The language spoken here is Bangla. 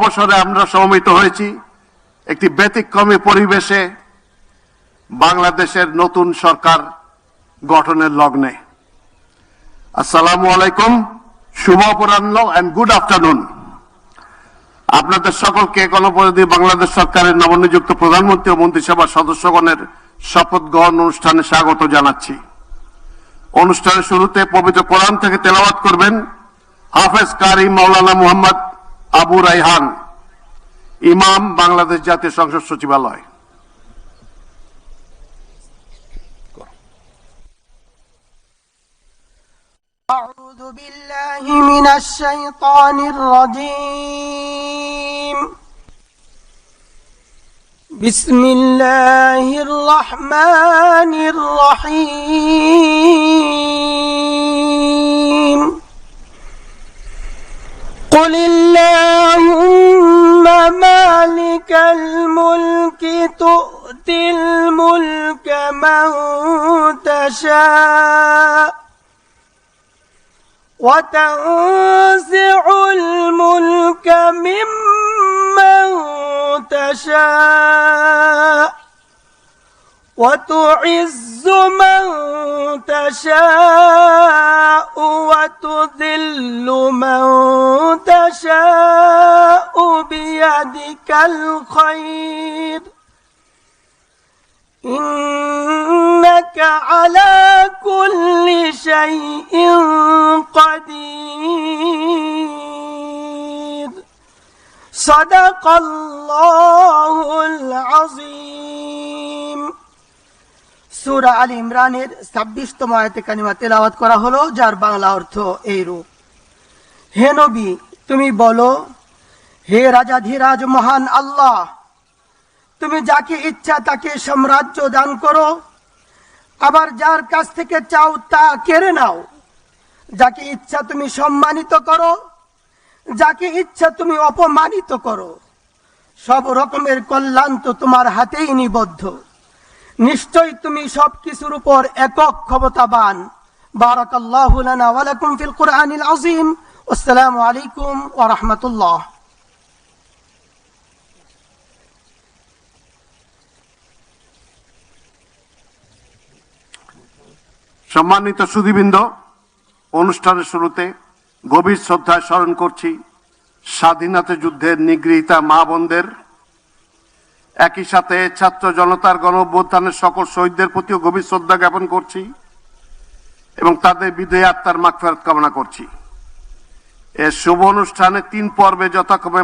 অবসরে আমরা সমবেত হয়েছি একটি ব্যতিক্রমী পরিবেশে বাংলাদেশের নতুন সরকার গঠনের লগ্নে। আসসালামু আলাইকুম, শুভ অপরাহ্ন এন্ড গুড আফটারনুন। আপনাদের সকলকে গণপ্রজাতন্ত্রী বাংলাদেশ সরকারের নবনিযুক্ত প্রধানমন্ত্রী ও মন্ত্রিসভার সদস্যগণের শপথ গ্রহণ অনুষ্ঠানে স্বাগত জানাচ্ছি। অনুষ্ঠানের শুরুতে পবিত্র কোরআন থেকে তেলাওয়াত করবেন হাফেজ কারি মাওলানা মুহাম্মদ আবু রায়হান, ইমাম, বাংলাদেশ জাতীয় সংসদ সচিবালয়। أعوذ بالله من الشيطان الرجيم. بسم الله الرحمن الرحيم. قل اللهم مالك الملك تؤتي الملك من تشاء وتنزع الملك ممن تشاء وتعز من تشاء وتذل من تشاء بيدك الخير إنك على كل شيء قدير. صدق الله العظيم. সূরা আল ইমরানের 26তম আয়াতে কারিমা তেলাওয়াত করা হলো, যার বাংলা অর্থ এইরূপ: হে নবী, তুমি বলো, হে রাজাধিরাজ মহান আল্লাহ, তুমি যাকে ইচ্ছা তাকে সাম্রাজ্য দান করো, আবার যার কাছ থেকে চাও তা কেড়ে নাও। যাকে ইচ্ছা তুমি সম্মানিত করো, যাকে ইচ্ছা তুমি অপমানিত করো। সব রকমের কল্যাণ তো তোমার হাতেই নিবদ্ধ। নিশ্চয়ই তুমি সবকিছুর উপর একক ক্ষমতাবান। বারাকাল্লাহু লানা ওয়া লাকুম ফিল কুরআনিল আযীম। আসসালামু আলাইকুম ওয়া রাহমাতুল্লাহ। সম্মানিত সুধীবৃন্দ, অনুষ্ঠানের শুরুতে গভীর শ্রদ্ধায় স্মরণ করছি স্বাধীনতা যুদ্ধের নিগৃহীতা মা বোনদের। একই সাথে ছাত্র জনতার গণ অভ্যুত্থানের সকল শহীদদের প্রতিও গভীর শ্রদ্ধা জ্ঞাপন করছি এবং তাদের বিদেহী আত্মার মাগফিরাত কামনা করছি। এ শুভ অনুষ্ঠানে 3 পর্বে যথাক্রমে